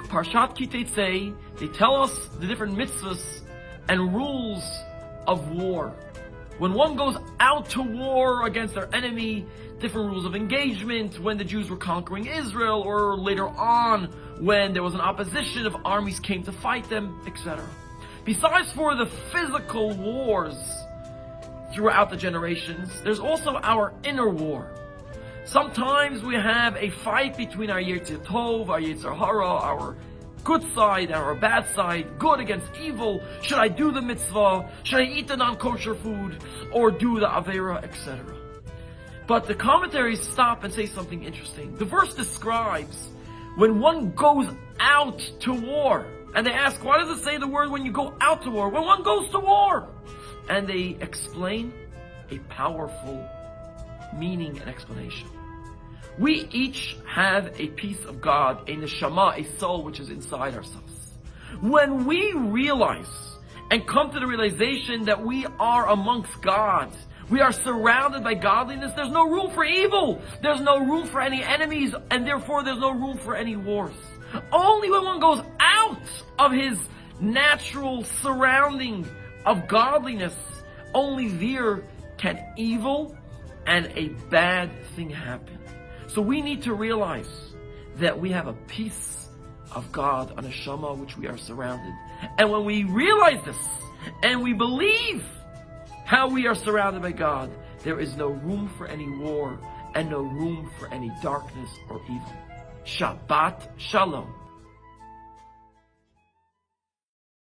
Parshat Ki Teitzei, they tell us the different mitzvahs and rules of war. When one goes out to war against their enemy, different rules of engagement when the Jews were conquering Israel, or later on when there was an opposition of armies came to fight them, etc. Besides for the physical wars throughout the generations, there's also our inner war. Sometimes we have a fight between our Yetzer Tov, our Yetzer Hara, our good side and our bad side, good against evil. Should I do the mitzvah? Should I eat the non-kosher food? Or do the avera, etc.? But the commentaries stop and say something interesting. The verse describes when one goes out to war. And they ask, why does it say the word when you go out to war? When one goes to war. And they explain a powerful meaning and explanation. We each have a piece of God, a neshama, a soul which is inside ourselves. When we realize and come to the realization that we are amongst gods, we are surrounded by godliness, there's no room for evil. There's no room for any enemies, and therefore there's no room for any wars. Only when one goes out of his natural surrounding of godliness, only there can evil and a bad thing happen. So we need to realize that we have a piece of God, a neshama, which we are surrounded. And when we realize this, and we believe how we are surrounded by God, there is no room for any war, and no room for any darkness or evil. Shabbat Shalom.